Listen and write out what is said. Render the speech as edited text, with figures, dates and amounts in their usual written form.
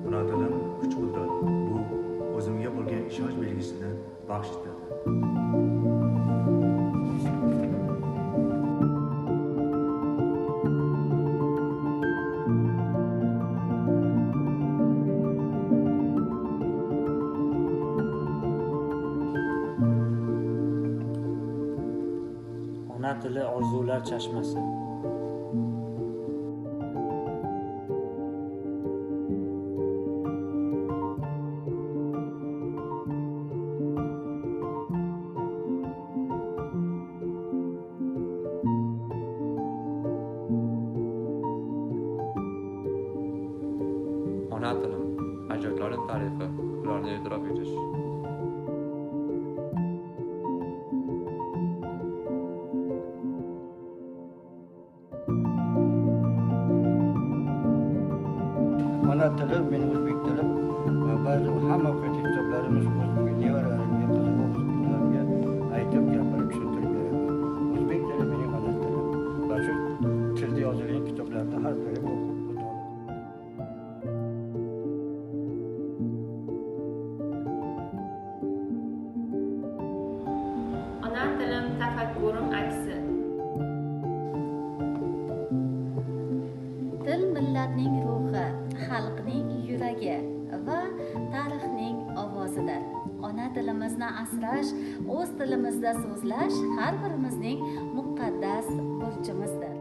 Ona tilim kuch-qudrat, bu o'zimga bo'lgan ishonch belgisini baxsh etadi. Ona tili orzular chashmasi. Ona tilim, ajdodlarning tarixi, ularni e'tirof etish. Ona tili mening o'zbek tilim. Ba'zi hamma o'quvchi kitoblarimiz o'zbek nevaralarimga, qiziq-qiziqlarga aytib gapirib tushuntirib beraman. O'zbek tili mening ona tilim. Va shu tilda yozilgan kitoblarni har biri o'qib o'taman. Ona tilim tafakkurim aksi. Til millatning ruhi, xalqning yuragi va tarixning ovozidir. Ona tilimizni asrash, o'z tilimizda so'zlash har birimizning muqaddas burchimizdir.